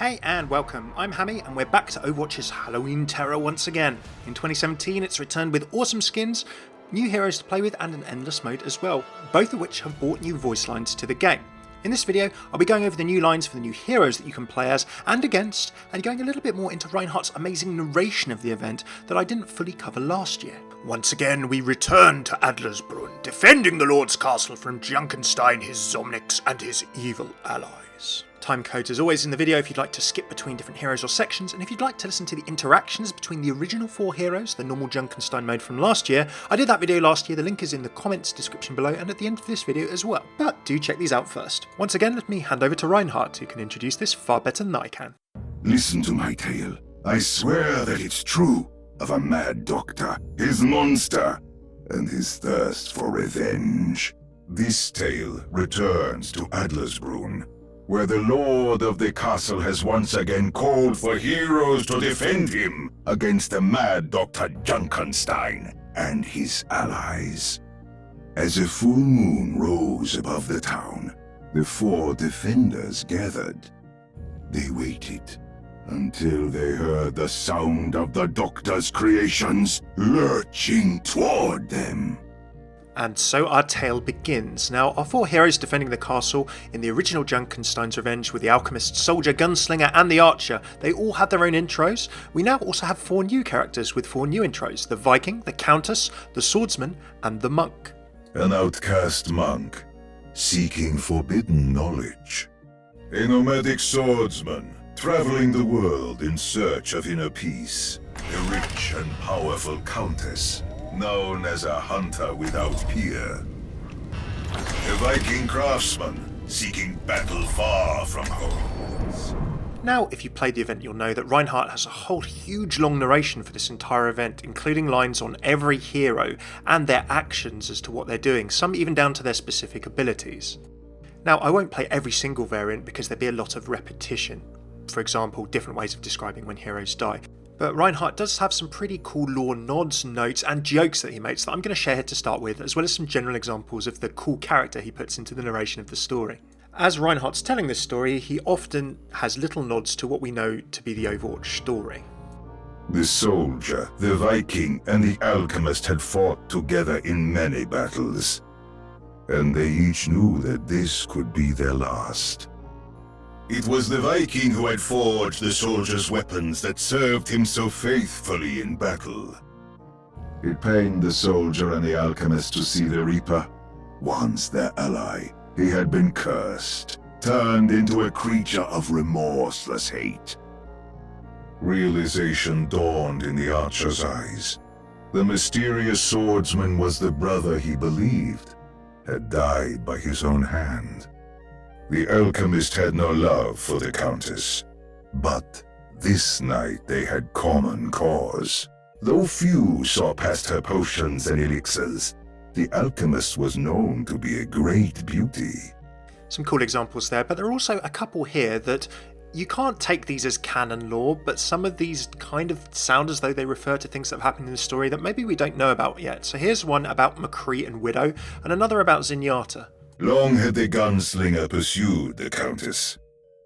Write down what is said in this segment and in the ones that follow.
Hey and welcome, I'm Hammeh and we're back to Overwatch's Halloween terror once again. In 2017 it's returned with awesome skins, new heroes to play with and an endless mode as well, both of which have brought new voice lines to the game. In this video I'll be going over the new lines for the new heroes that you can play as and against, and going a little bit more into Reinhardt's amazing narration of the event that I didn't fully cover last year. Once again we return to Adlersbrunn, defending the Lord's castle from Junkenstein, his Zomniks and his evil allies. Timecodes as always in the video if you'd like to skip between different heroes or sections, and if you'd like to listen to the interactions between the original 4 heroes, the normal Junkenstein mode from last year. I did that video last year, the link is in the comments description below and at the end of this video as well, but do check these out first. Once again let me hand over to Reinhardt, who can introduce this far better than I can. Listen to my tale. I swear that it's true, of a mad doctor, his monster, and his thirst for revenge. This tale returns to Adlersbrunn, where the lord of the castle has once again called for heroes to defend him against the mad Dr. Junkenstein and his allies. As a full moon rose above the town, the 4 defenders gathered. They waited until they heard the sound of the doctor's creations lurching toward them. And so our tale begins. Now, our 4 heroes defending the castle in the original Junkenstein's Revenge with the alchemist, soldier, gunslinger and the archer, they all had their own intros. We now also have 4 new characters with 4 new intros: the Viking, the Countess, the Swordsman and the Monk. An outcast monk, seeking forbidden knowledge. A nomadic swordsman, traveling the world in search of inner peace. A rich and powerful countess, known as a hunter without peer. A Viking craftsman, seeking battle far from home. Now, if you played the event, you'll know that Reinhardt has a whole huge long narration for this entire event, including lines on every hero and their actions as to what they're doing, some even down to their specific abilities. Now, I won't play every single variant because there'd be a lot of repetition. For example, different ways of describing when heroes die. But Reinhardt does have some pretty cool lore nods, notes and jokes that he makes that I'm going to share here to start with, as well as some general examples of the cool character he puts into the narration of the story. As Reinhardt's telling this story, he often has little nods to what we know to be the Overwatch story. The soldier, the Viking and the alchemist had fought together in many battles, and they each knew that this could be their last. It was the Viking who had forged the soldier's weapons that served him so faithfully in battle. It pained the soldier and the alchemist to see the Reaper, once their ally. He had been cursed, turned into a creature of remorseless hate. Realization dawned in the archer's eyes. The mysterious swordsman was the brother he believed had died by his own hand. The alchemist had no love for the Countess, but this night they had common cause. Though few saw past her potions and elixirs, the alchemist was known to be a great beauty. Some cool examples there, but there are also a couple here that you can't take these as canon lore, but some of these kind of sound as though they refer to things that have happened in the story that maybe we don't know about yet. So here's one about McCree and Widow, and another about Zenyatta. Long had the gunslinger pursued the Countess,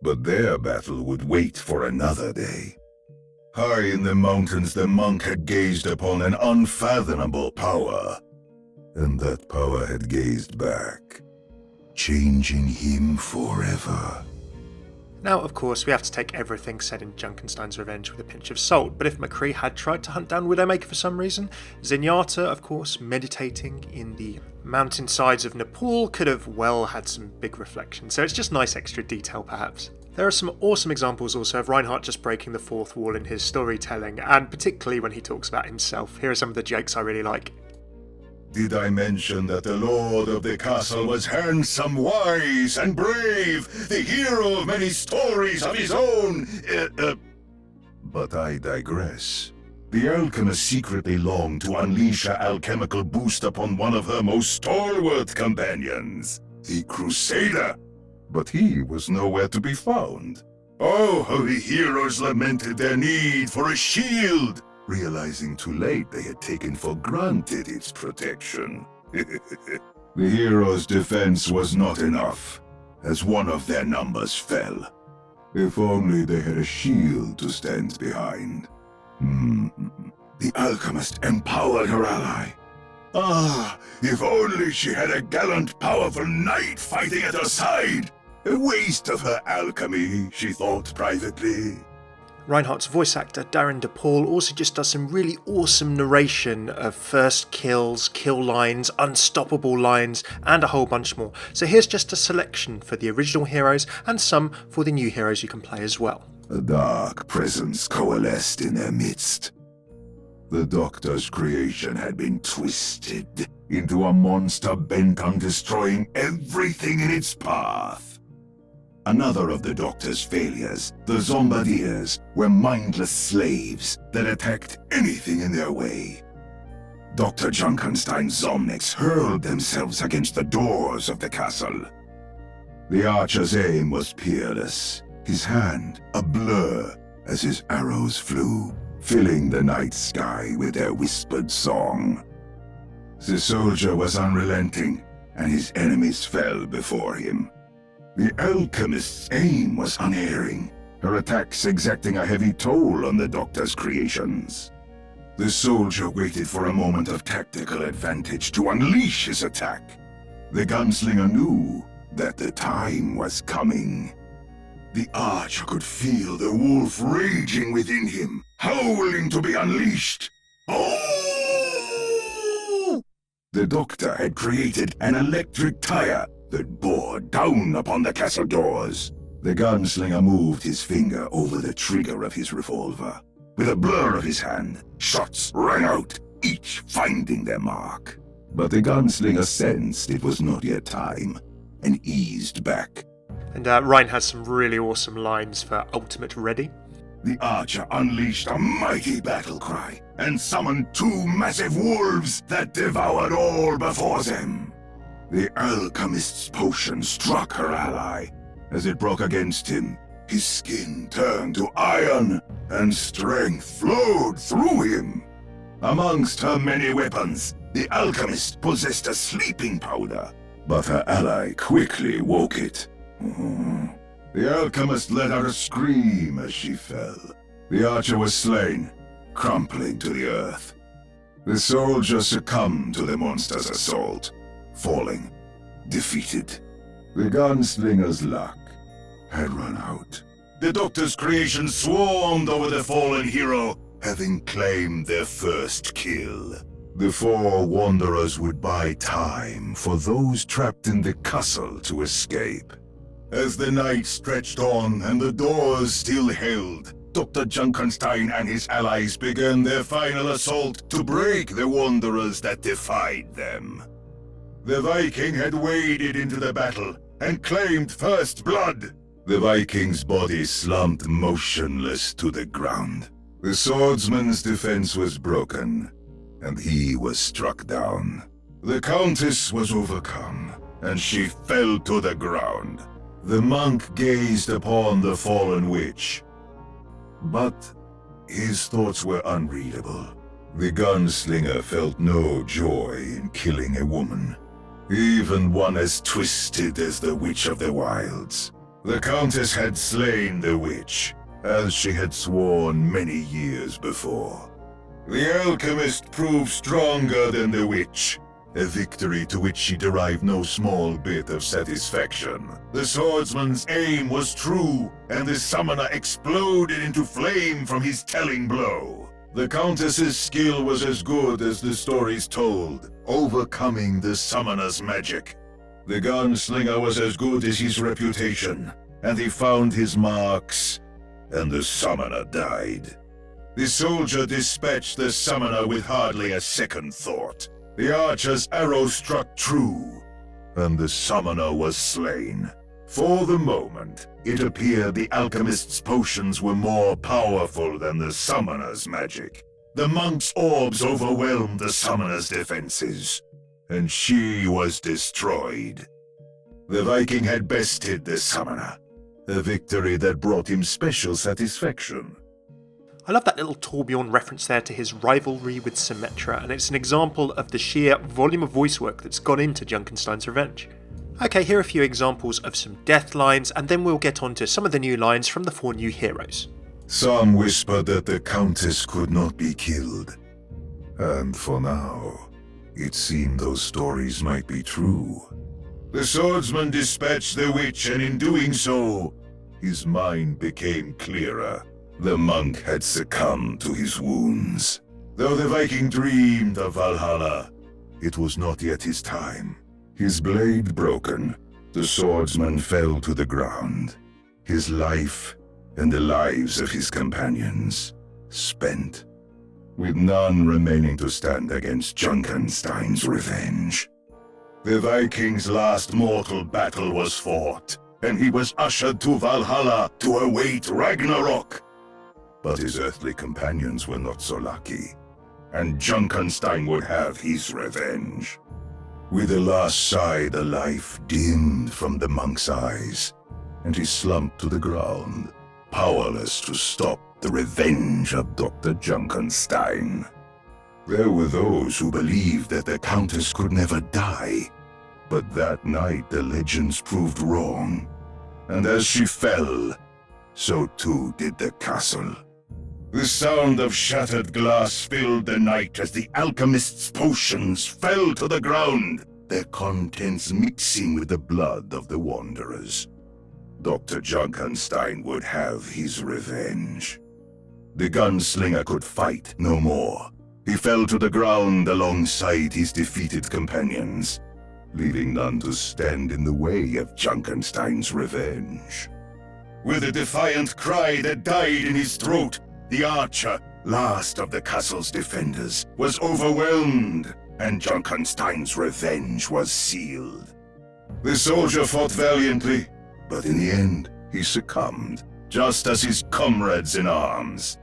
but their battle would wait for another day. High in the mountains the monk had gazed upon an unfathomable power, and that power had gazed back, changing him forever. Now, of course, we have to take everything said in Junkenstein's Revenge with a pinch of salt, but if McCree had tried to hunt down Widowmaker for some reason, Zenyatta, of course, meditating in the mountainsides of Nepal, could have well had some big reflections, so it's just nice extra detail perhaps. There are some awesome examples also of Reinhardt just breaking the 4th wall in his storytelling, and particularly when he talks about himself. Here are some of the jokes I really like. Did I mention that the lord of the castle was handsome, wise, and brave, the hero of many stories of his own? But I digress. The alchemist secretly longed to unleash her alchemical boost upon one of her most stalwart companions, the Crusader. But he was nowhere to be found. Oh, how the heroes lamented their need for a shield, realizing too late they had taken for granted its protection. The heroes' defense was not enough, as one of their numbers fell. If only they had a shield to stand behind. The alchemist empowered her ally. Ah, if only she had a gallant, powerful knight fighting at her side! A waste of her alchemy, she thought privately. Reinhardt's voice actor Darren DePaul also just does some really awesome narration of first kills, kill lines, unstoppable lines, and a whole bunch more. So here's just a selection for the original heroes and some for the new heroes you can play as well. A dark presence coalesced in their midst. The Doctor's creation had been twisted into a monster bent on destroying everything in its path. Another of the Doctor's failures, the Zombardiers, were mindless slaves that attacked anything in their way. Dr. Junkenstein's Zomniks hurled themselves against the doors of the castle. The Archer's aim was peerless, his hand a blur as his arrows flew, filling the night sky with their whispered song. The soldier was unrelenting, and his enemies fell before him. The alchemist's aim was unerring, her attacks exacting a heavy toll on the Doctor's creations. The soldier waited for a moment of tactical advantage to unleash his attack. The gunslinger knew that the time was coming. The Archer could feel the wolf raging within him, howling to be unleashed. Oh! The Doctor had created an electric tire that bore down upon the castle doors. The gunslinger moved his finger over the trigger of his revolver. With a blur of his hand, shots rang out, each finding their mark. But the gunslinger sensed it was not yet time, and eased back. And Ryan has some really awesome lines for Ultimate Ready. The Archer unleashed a mighty battle cry, and summoned two massive wolves that devoured all before them. The alchemist's potion struck her ally. As it broke against him, his skin turned to iron, and strength flowed through him. Amongst her many weapons, the alchemist possessed a sleeping powder, but her ally quickly woke it. The alchemist let out a scream as she fell. The Archer was slain, crumpling to the earth. The soldier succumbed to the monster's assault, falling, defeated. The gunslinger's luck had run out. The Doctor's creation swarmed over the fallen hero, having claimed their first kill. The four wanderers would buy time for those trapped in the castle to escape. As the night stretched on and the doors still held, Dr. Junkenstein and his allies began their final assault to break the wanderers that defied them. The Viking had waded into the battle and claimed first blood. The Viking's body slumped motionless to the ground. The swordsman's defense was broken, and he was struck down. The Countess was overcome, and she fell to the ground. The monk gazed upon the fallen witch, but his thoughts were unreadable. The gunslinger felt no joy in killing a woman, even one as twisted as the Witch of the Wilds. The Countess had slain the witch, as she had sworn many years before. The alchemist proved stronger than the witch, a victory to which she derived no small bit of satisfaction. The swordsman's aim was true, and the summoner exploded into flame from his telling blow. The Countess's skill was as good as the stories told, overcoming the summoner's magic. The gunslinger was as good as his reputation, and he found his marks, and the summoner died. The soldier dispatched the summoner with hardly a second thought. The Archer's arrow struck true, and the summoner was slain. For the moment, it appeared the alchemist's potions were more powerful than the summoner's magic. The monk's orbs overwhelmed the summoner's defenses, and she was destroyed. The Viking had bested the summoner, a victory that brought him special satisfaction. I love that little Torbjorn reference there to his rivalry with Symmetra, and it's an example of the sheer volume of voice work that's gone into Junkenstein's Revenge. Okay, here are a few examples of some death lines, and then we'll get on to some of the new lines from the 4 new heroes. Some whispered that the Countess could not be killed. And for now, it seemed those stories might be true. The swordsman dispatched the witch, and in doing so, his mind became clearer. The monk had succumbed to his wounds. Though the Viking dreamed of Valhalla, it was not yet his time. His blade broken, the swordsman fell to the ground. His life and the lives of his companions spent, with none remaining to stand against Junkenstein's revenge. The Viking's last mortal battle was fought, and he was ushered to Valhalla to await Ragnarok. But his earthly companions were not so lucky, and Junkenstein would have his revenge. With a last sigh, the life dimmed from the monk's eyes, and he slumped to the ground, powerless to stop the revenge of Dr. Junkenstein. There were those who believed that the Countess could never die, but that night the legends proved wrong, and as she fell, so too did the castle. The sound of shattered glass filled the night as the alchemist's potions fell to the ground, their contents mixing with the blood of the wanderers. Dr. Junkenstein would have his revenge. The gunslinger could fight no more. He fell to the ground alongside his defeated companions, leaving none to stand in the way of Junkenstein's revenge. With a defiant cry that died in his throat, the archer, last of the castle's defenders, was overwhelmed, and Junkenstein's revenge was sealed. The soldier fought valiantly, but in the end, he succumbed, just as his comrades in arms.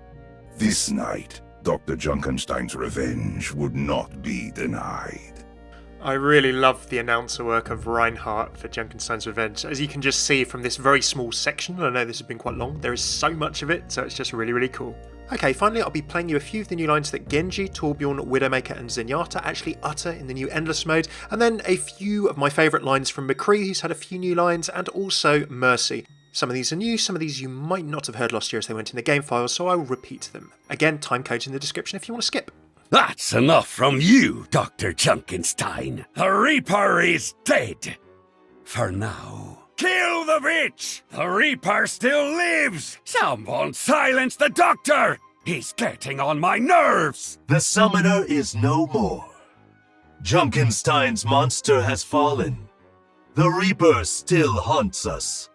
This night, Dr. Junkenstein's revenge would not be denied. I really love the announcer work of Reinhardt for Junkenstein's Revenge. As you can just see from this very small section, and I know this has been quite long, there is so much of it, so it's just really, really cool. Okay, finally I'll be playing you a few of the new lines that Genji, Torbjorn, Widowmaker and Zenyatta actually utter in the new Endless mode, and then a few of my favourite lines from McCree, who's had a few new lines, and also Mercy. Some of these are new, some of these you might not have heard last year as they went in the game files, so I will repeat them. Again, timecodes in the description if you want to skip. That's enough from you, Dr. Junkenstein. The Reaper is dead. For now. Kill the bitch! The Reaper still lives! Someone silence the Doctor! He's getting on my nerves! The Summoner is no more. Junkenstein's monster has fallen. The Reaper still haunts us.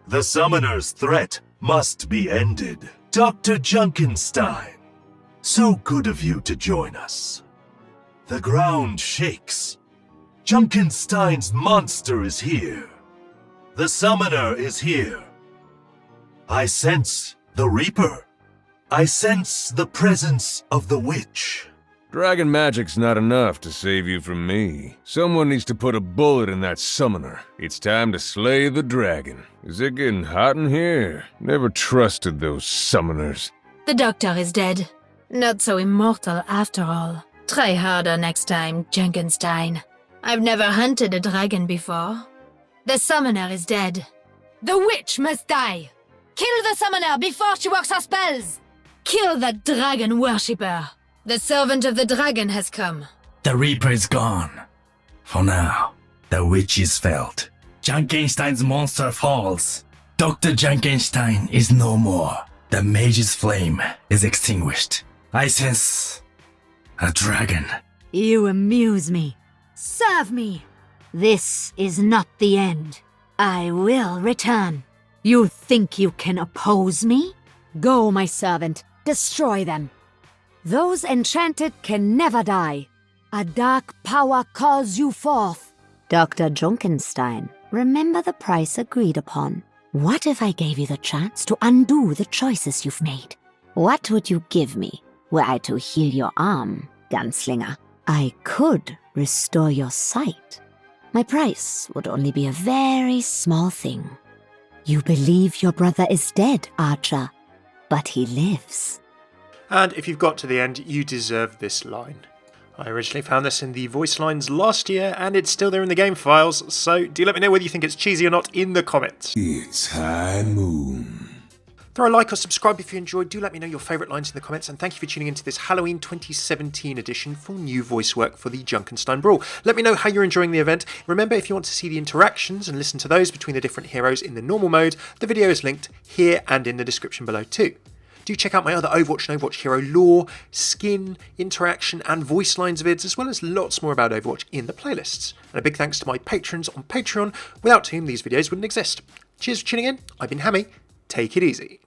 The Summoner's threat must be ended. Dr. Junkenstein, so good of you to join us. The ground shakes. Junkenstein's monster is here. The Summoner is here. I sense the Reaper. I sense the presence of the Witch. Dragon magic's not enough to save you from me. Someone needs to put a bullet in that summoner. It's time to slay the dragon. Is it getting hot in here? Never trusted those summoners. The Doctor is dead. Not so immortal after all. Try harder next time, Junkenstein. I've never hunted a dragon before. The Summoner is dead. The Witch must die! Kill the Summoner before she works her spells! Kill that dragon worshipper! The servant of the dragon has come. The Reaper is gone. For now, the Witch is felled. Junkenstein's monster falls. Dr. Junkenstein is no more. The Mage's flame is extinguished. I sense a dragon. You amuse me. Serve me. This is not the end. I will return. You think you can oppose me? Go, my servant. Destroy them. Those enchanted can never die. A dark power calls you forth. Dr. Junkenstein, remember the price agreed upon. What if I gave you the chance to undo the choices you've made? What would you give me were I to heal your arm, gunslinger? I could restore your sight. My price would only be a very small thing. You believe your brother is dead, Archer, but he lives. And if you've got to the end, you deserve this line. I originally found this in the voice lines last year, and it's still there in the game files, so do let me know whether you think it's cheesy or not in the comments. It's high moon. Throw a like or subscribe if you enjoyed. Do let me know your favourite lines in the comments, and thank you for tuning into this Halloween 2017 edition for new voice work for the Junkenstein Brawl. Let me know how you're enjoying the event. Remember, if you want to see the interactions and listen to those between the different heroes in the normal mode, the video is linked here and in the description below too. Do check out my other Overwatch and Overwatch hero lore, skin, interaction and voice lines vids, as well as lots more about Overwatch in the playlists. And a big thanks to my patrons on Patreon, without whom these videos wouldn't exist. Cheers for tuning in. I've been Hammeh. Take it easy.